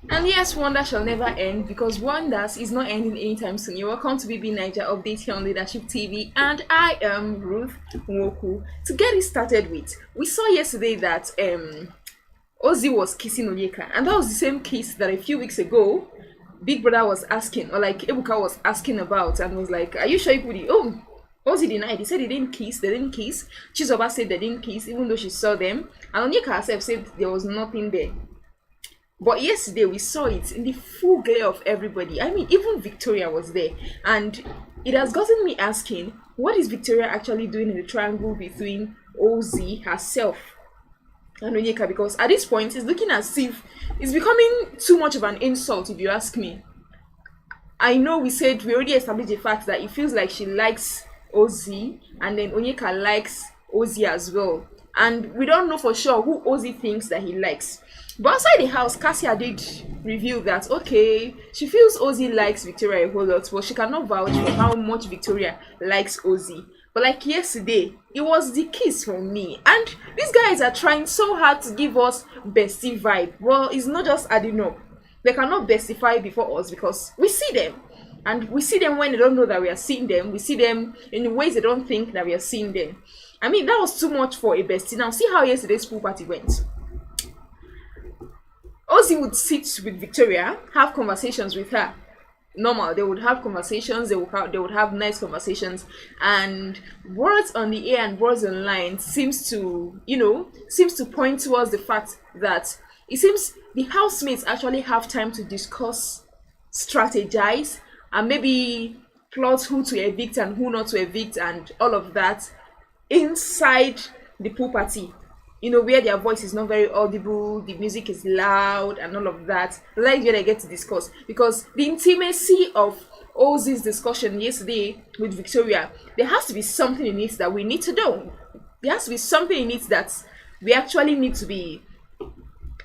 And yes, wonder shall never end because wonders is not ending anytime soon. You're welcome to BB Niger Update here on Leadership TV, and I am Ruth Nwoku. To get it started with, we saw yesterday that Ozee was kissing Onyeka, and that was the same kiss that a few weeks ago Big Brother was asking, or like Ebuka was asking about, and was like, "Are you sure you put it?" Oh, Ozee denied. He said they didn't kiss. They didn't kiss. Chizoba said they didn't kiss, even though she saw them. And Onyeka herself said there was nothing there. But yesterday we saw it in the full glare of everybody. I mean, even Victoria was there. And it has gotten me asking, what is Victoria actually doing in the triangle between Ozee herself and Onyeka? Because at this point, it's looking as if it's becoming too much of an insult, if you ask me. I know we already established the fact that it feels like she likes Ozee, and then Onyeka likes Ozee as well. And we don't know for sure who Ozee thinks that he likes. But outside the house, Cassia did reveal that, okay, she feels Ozee likes Victoria a whole lot, but she cannot vouch for how much Victoria likes Ozee. But like yesterday, it was the kiss for me. And these guys are trying so hard to give us bestie vibe. Well, it's not just adding up. They cannot bestify before us because we see them. And we see them when they don't know that we are seeing them. We see them in ways they don't think that we are seeing them. I mean, that was too much for a bestie. Now, see how yesterday's pool party went. Ozee would sit with Victoria, have conversations with her. Normal, they would have conversations, they would have nice conversations, and words on the air and words online seems to point towards the fact that it seems the housemates actually have time to discuss, strategize, and maybe plot who to evict and who not to evict and all of that inside the pool party, where their voice is not very audible, the music is loud, and all of that. Like where they get to discuss. Because the intimacy of Ozee's discussion yesterday with Victoria, there has to be something in it that we need to know. There has to be something in it that we actually need to be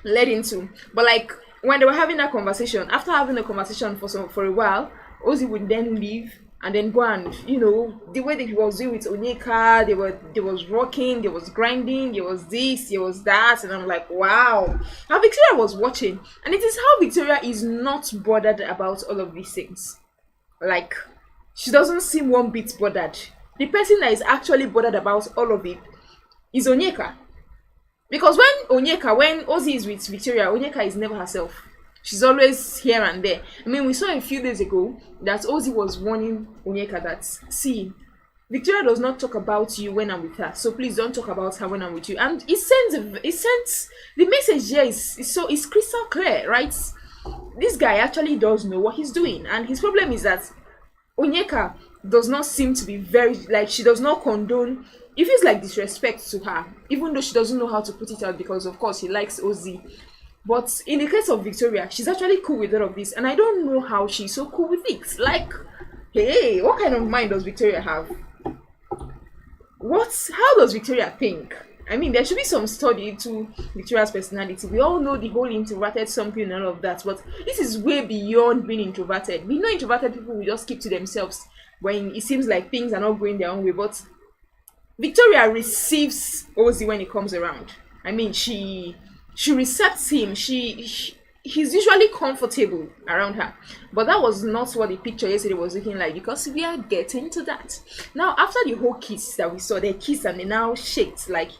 led into. But like when they were having that conversation, after having a conversation for a while, Ozee would then leave and then go and the way that he was doing with Onyeka, there was rocking, there was grinding, there was this, there was that, and I'm like, wow. Now Victoria was watching, and it is how Victoria is not bothered about all of these things. Like, she doesn't seem one bit bothered. The person that is actually bothered about all of it is Onyeka. Because when Ozee is with Victoria, Onyeka is never herself. She's always here and there. I mean, we saw a few days ago that Ozee was warning Onyeka that, see, Victoria does not talk about you when I'm with her, so please don't talk about her when I'm with you. And it sends the message here is crystal clear, right? This guy actually does know what he's doing, and his problem is that Onyeka does not seem to be very, like, she does not condone. It feels like disrespect to her, even though she doesn't know how to put it out because, of course, he likes Ozee. But in the case of Victoria, she's actually cool with all of this, and I don't know how she's so cool with it. Like, hey, what kind of mind does Victoria have? How does Victoria think? I mean, there should be some study into Victoria's personality. We all know the whole introverted something and all of that, but this is way beyond being introverted. We know introverted people will just keep to themselves when it seems like things are not going their own way, but Victoria receives Ozee when he comes around. I mean, she recepts him. He's usually comfortable around her, but that was not what the picture yesterday was looking like, because we are getting to that now. After the whole kiss that we saw, they kissed and they now shaked, like,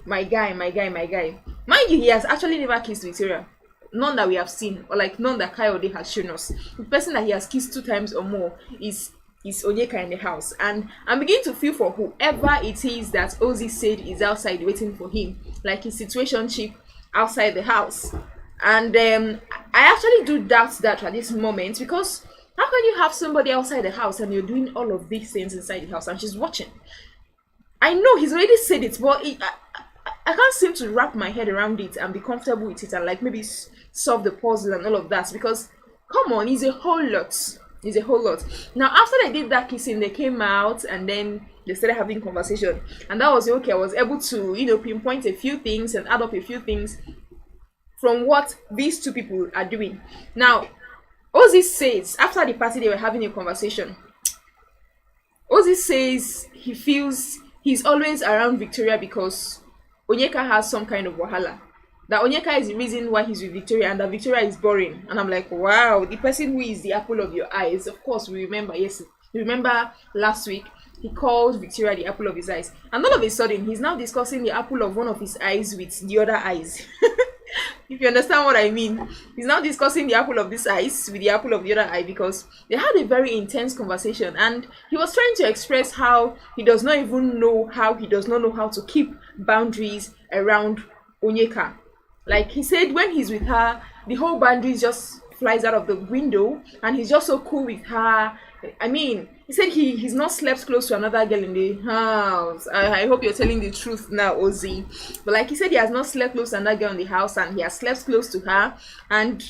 my guy. Mind you, he has actually never kissed Victoria, none that we have seen, or like none that Kayode has shown us. The person that he has kissed 2 times or more is Onyeka in the house, and I'm beginning to feel for whoever it is that Ozee said is outside waiting for him, like his situationship outside the house. And I actually do doubt that at this moment, because how can you have somebody outside the house and you're doing all of these things inside the house and she's watching? I know he's already said it, but I can't seem to wrap my head around it and be comfortable with it and like maybe solve the puzzle and all of that, because come on, it's a whole lot. Now after they did that kissing, they came out and then they started having conversation, and that was okay. I was able to pinpoint a few things and add up a few things from what these two people are doing. Now Ozee says after the party they were having a conversation. Ozee says he feels he's always around Victoria because Onyeka has some kind of wahala. that Onyeka is the reason why he's with Victoria and that Victoria is boring. And I'm like, wow, the person who is the apple of your eyes. Of course, we remember, yes, you remember last week he called Victoria the apple of his eyes. And all of a sudden, he's now discussing the apple of one of his eyes with the other eyes. If you understand what I mean, he's now discussing the apple of this eyes with the apple of the other eye because they had a very intense conversation and he was trying to express how he does not know how to keep boundaries around Onyeka. Like he said, when he's with her, the whole boundaries just flies out of the window and he's just so cool with her. I mean, he said he's not slept close to another girl in the house. I hope you're telling the truth now, Ozee. But like he said, he has not slept close to another girl in the house and he has slept close to her. And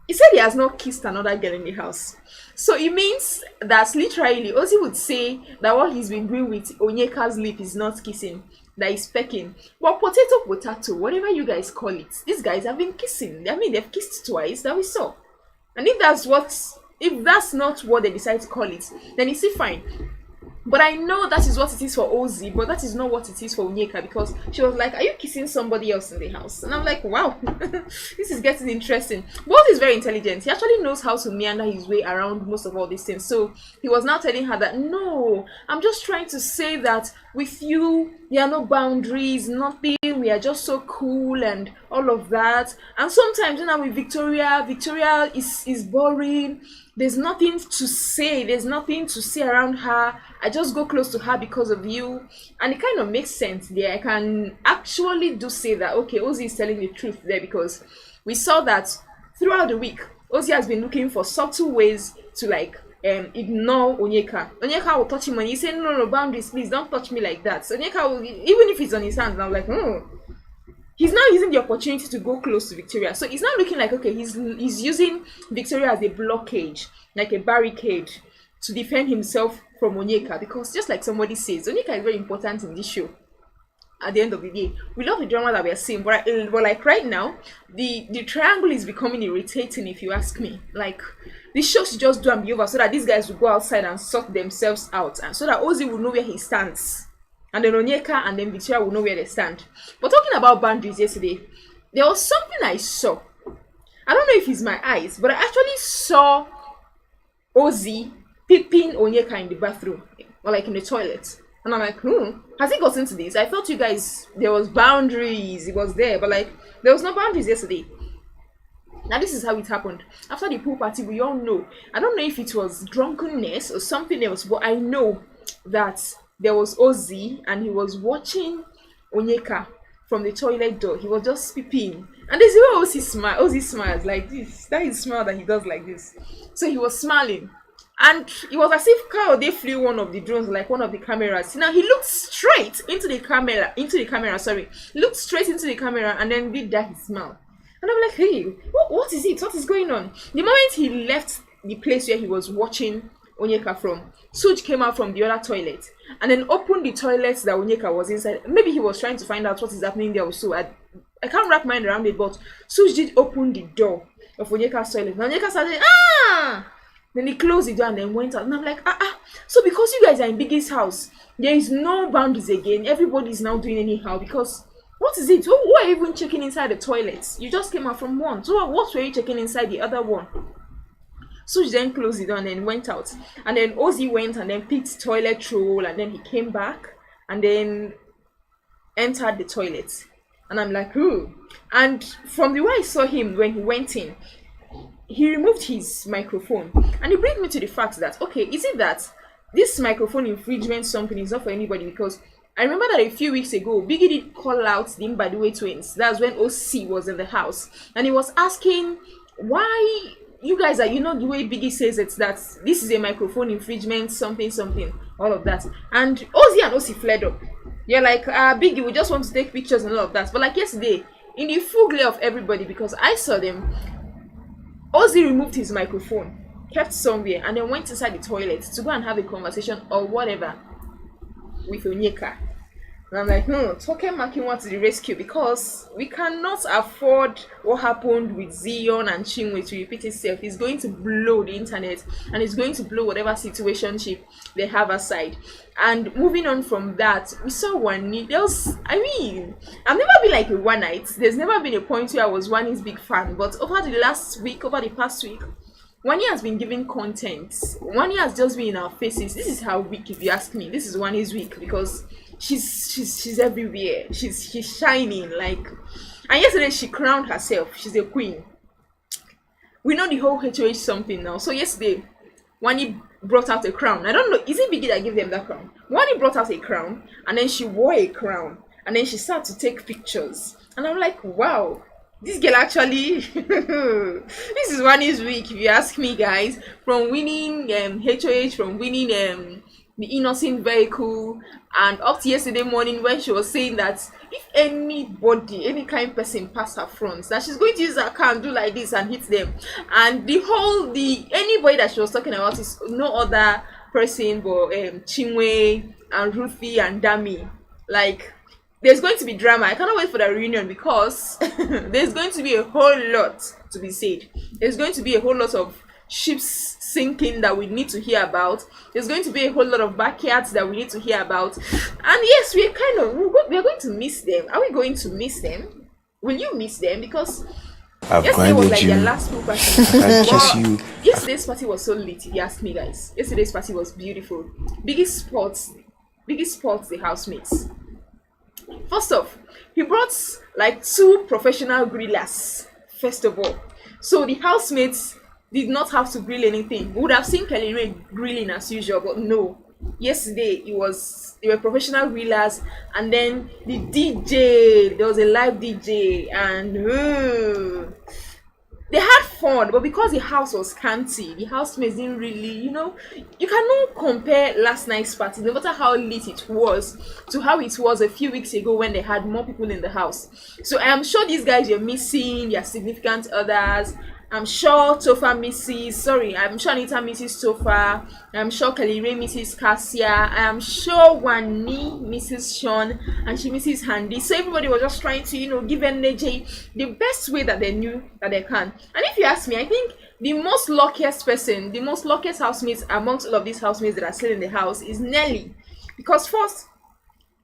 he said he has not kissed another girl in the house. So it means that literally, Ozee would say that what he's been doing with Onyeka's lip is not kissing, that is pecking. But potato, whatever you guys call it, these guys have been kissing. I mean, they've kissed twice that we saw. And if that's not what they decide to call it, then it's still fine. But I know that is what it is for Ozee, but that is not what it is for Onyeka because she was like, are you kissing somebody else in the house? And I'm like, wow, this is getting interesting. But Ozee is very intelligent. He actually knows how to meander his way around most of all these things. So he was now telling her that, no, I'm just trying to say that with you, there are no boundaries, nothing. We are just so cool and all of that. And sometimes, with Victoria is boring. There's nothing to say. There's nothing to say around her. I just go close to her because of you. And it kind of makes sense there. I can actually say that, okay, Ozee is telling the truth there because we saw that throughout the week, Ozee has been looking for subtle ways to ignore Onyeka. Onyeka will touch him and he said, no, boundaries, please don't touch me like that. So Onyeka will, even if it's on his hands, I'm like, he's now using the opportunity to go close to Victoria. So it's now looking like, okay, he's using Victoria as a blockade, like a barricade, to defend himself from Onyeka. Because just like somebody says, Onyeka is very important in this show. At the end of the day, we love the drama that we are seeing, but like right now, the triangle is becoming irritating, if you ask me. Like, the show should just do and be over so that these guys will go outside and sort themselves out, and so that Ozee will know where he stands. And then Onyeka and then Victoria will know where they stand. But talking about boundaries yesterday, there was something I saw. I don't know if it's my eyes, but I actually saw Ozee peeping Onyeka in the bathroom, or like in the toilet. And I'm like, has he gotten to this? I thought you guys, there was boundaries, it was there, but like, there was no boundaries yesterday. Now this is how it happened. After the pool party, we all know. I don't know if it was drunkenness or something else, but I know that there was Ozee and he was watching Onyeka from the toilet door. He was just peeping. And this is where Ozee smiles like this. That is smile that he does like this. So he was smiling. And it was as if they flew one of the drones, like one of the cameras. Now he looked straight into the camera, looked straight into the camera and then did that his smile. And I'm like, hey, what is it? What is going on? The moment he left the place where he was watching Onyeka from, Suj came out from the other toilet and then opened the toilet that Onyeka was inside. Maybe he was trying to find out what is happening there also. I can't wrap my mind around it, but Suj did open the door of Onyeka's toilet. And Onyeka started, then he closed the door and then went out. And I'm like, so because you guys are in Biggie's house, there is no boundaries again. Everybody is now doing anyhow because what is it? Who are even checking inside the toilets? You just came out from one. So what were you checking inside the other one? Suj then closed the door and then went out. And then Ozee went and then picked toilet roll and then he came back and then entered the toilet. And I'm like, And from the way I saw him when he went in, he removed his microphone. And it brings me to the fact that, okay, is it that this microphone infringement something is not for anybody? Because I remember that a few weeks ago, Biggie did call out the Mbadiwe twins. That's when Ozee was in the house. And he was asking why you guys are, the way Biggie says it, that this is a microphone infringement, something, all of that. And Ozee and Ozee fled up. You're like, Biggie, we just want to take pictures and all of that. But like yesterday, in the full glare of everybody, because I saw them, Ozee removed his microphone, kept somewhere, and then went inside the toilet to go and have a conversation or whatever with Onyeka. And I'm like, no, Toke Makinwa to the rescue, because we cannot afford what happened with Zion and Chinwe to repeat itself. It's going to blow the internet, and it's going to blow whatever situationship they have aside. And moving on from that, we saw Wani. I mean, I've never been like a one night. There's never been a point where I was Wani's big fan, but over the past week, Wani has been giving content. Wani has just been in our faces. This is her week, if you ask me. This is Wani's week, because she's everywhere. She's shining like. And yesterday she crowned herself. She's a queen. We know the whole HOH something now. So yesterday, Wani brought out a crown. I don't know. Is it Biggie that gave them that crown? Wani brought out a crown, and then she wore a crown, and then she started to take pictures. And I'm like, wow. This girl actually, this is Wani's week, if you ask me, guys. From winning HOH, from winning the innocent vehicle, and up to yesterday morning when she was saying that if anybody, any kind person pass her front, that she's going to use her car and do like this and hit them. And the anybody that she was talking about is no other person but Chinwe and Ruthie and Dami. Like, there's going to be drama. I cannot wait for the reunion, because there's going to be a whole lot to be said. There's going to be a whole lot of ships sinking that we need to hear about. There's going to be a whole lot of backyards that we need to hear about. And yes, we're going to miss them. Are we going to miss them? Will you miss them? Because yesterday was like their last full party. Yesterday's party was so lit, if you ask me, guys. Yesterday's party was beautiful. Biggest sports the housemates. First off, he brought like 2 professional grillers, first of all. So the housemates did not have to grill anything. We would have seen Kelly Ray grilling as usual, but no. Yesterday, they were professional grillers, and then the DJ, there was a live DJ, and they had fun, but because the house was scanty, the housemates didn't really, you cannot compare last night's party, no matter how lit it was, to how it was a few weeks ago when they had more people in the house. So I am sure these guys were missing their significant others. I'm sure Tofa I'm sure Anita misses Tofa. I'm sure Kelly Ray misses Cassia. I am sure Wani misses Sean, and she misses Handy. So everybody was just trying to, give energy the best way that they knew that they can. And if you ask me, I think the most luckiest housemates amongst all of these housemates that are still in the house is Nelly. Because first,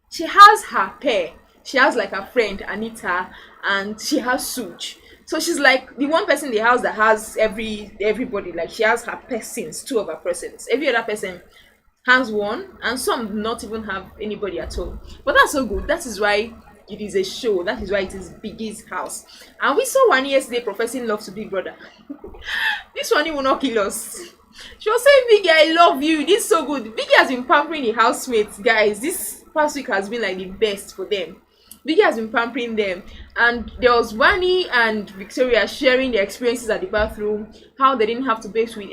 she has her pair. She has like her friend Anita, and she has Suj. So she's like the one person in the house that has everybody. Like, she has her persons, 2 of her persons. Every other person has one, and some do not even have anybody at all. But that's so good. That is why it is a show. That is why it is Biggie's house. And we saw Wani yesterday professing love to Big Brother. This Wani will not kill us. She was saying, Biggie, I love you. This is so good. Biggie has been pampering the housemates, guys. This past week has been like the best for them. Biggie has been pampering them, and there was Wani and Victoria sharing their experiences at the bathroom, how they didn't have to bathe with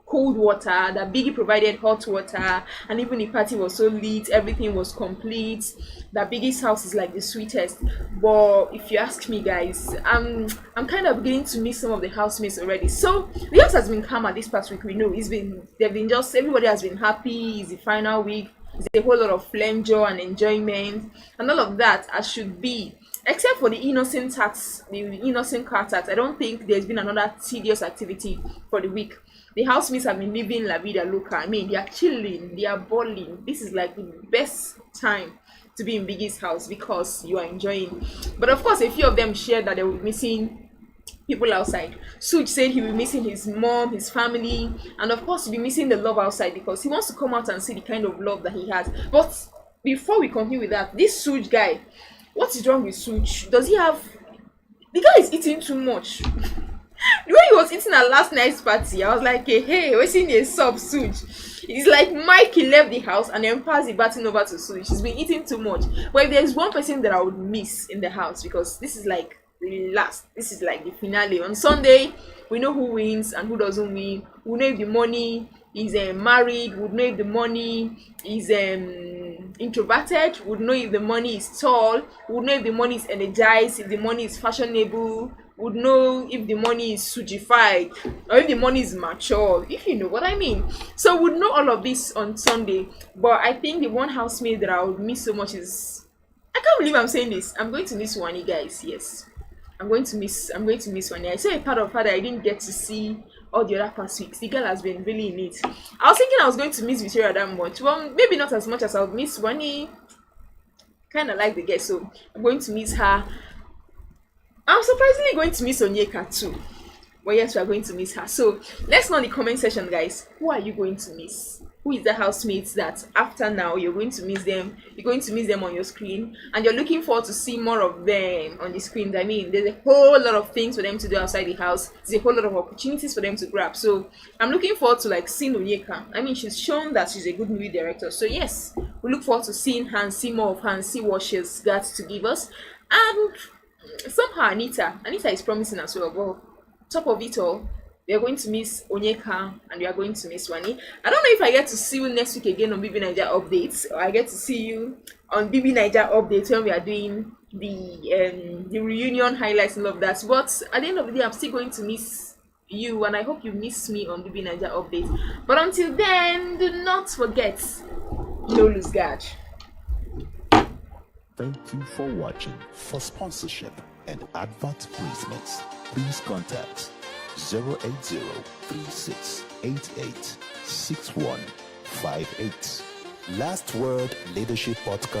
cold water, that Biggie provided hot water, and even the party was so lit, everything was complete, that Biggie's house is like the sweetest. But if you ask me, guys, I'm kind of beginning to miss some of the housemates already. So the house has been calmer this past week. We know everybody has been happy. It's the final week. It's a whole lot of flanger and enjoyment and all of that, as should be, except for the innocent car tax. I don't think there's been another tedious activity for the week. The housemates have been living la vida loca. I mean, they are chilling, they are balling. This is like the best time to be in Biggie's house, because you are enjoying. But of course, a few of them shared that they were missing people outside. Suj said he will be missing his mom, his family, and of course he'll be missing the love outside, because he wants to come out and see the kind of love that he has. But before we continue with that, this Suj guy, what is wrong with Suj? Does he have... The guy is eating too much. The way he was eating at last night's party, I was like, hey, we're seeing a sub Suj. It's like Mikey left the house and then passed the baton over to Suj. She's been eating too much. But if there's one person that I would miss in the house, because this is like this is like the finale. On Sunday, we know who wins and who doesn't win. We know if the money is married. We know if the money is introverted. We know if the money is tall. We know if the money is energized, if the money is fashionable. would know if the money is sujified or if the money is mature, if you know what I mean. So would know all of this on Sunday. But I think the one housemate that I would miss so much is, I can't believe I'm saying this. I'm going to miss Wani, guys. Yes. I'm going to miss Wani. I saw a part of her that I didn't get to see all the other past weeks. The girl has been really in it. I was thinking I was going to miss Victoria that much. Well, maybe not as much as I would miss Wani. Kind of like the girl, so I'm going to miss her. I'm surprisingly going to miss Onyeka too. But yes, we are going to miss her. So let's know in the comment section, guys. Who are you going to miss? Who is the housemates that after now you're going to miss them? You're going to miss them on your screen, and you're looking forward to see more of them on the screen. I mean, there's a whole lot of things for them to do outside the house. There's a whole lot of opportunities for them to grab. So I'm looking forward to like seeing Onyeka. I mean, she's shown that she's a good movie director. So yes, we look forward to seeing her and see more of her and see what she's got to give us. And somehow Anita is promising as well. But top of it all, we are going to miss Onyeka and we are going to miss Wani. I don't know if I get to see you next week again on BB Niger Updates, or I get to see you on BB Niger Updates when we are doing the reunion highlights and all of that. But at the end of the day, I'm still going to miss you, and I hope you miss me on BB Niger Updates. But until then, do not forget, no lose guard. Thank you for watching. For sponsorship and advert placements, please contact 080-3688-6158. Last Word Leadership Podcast.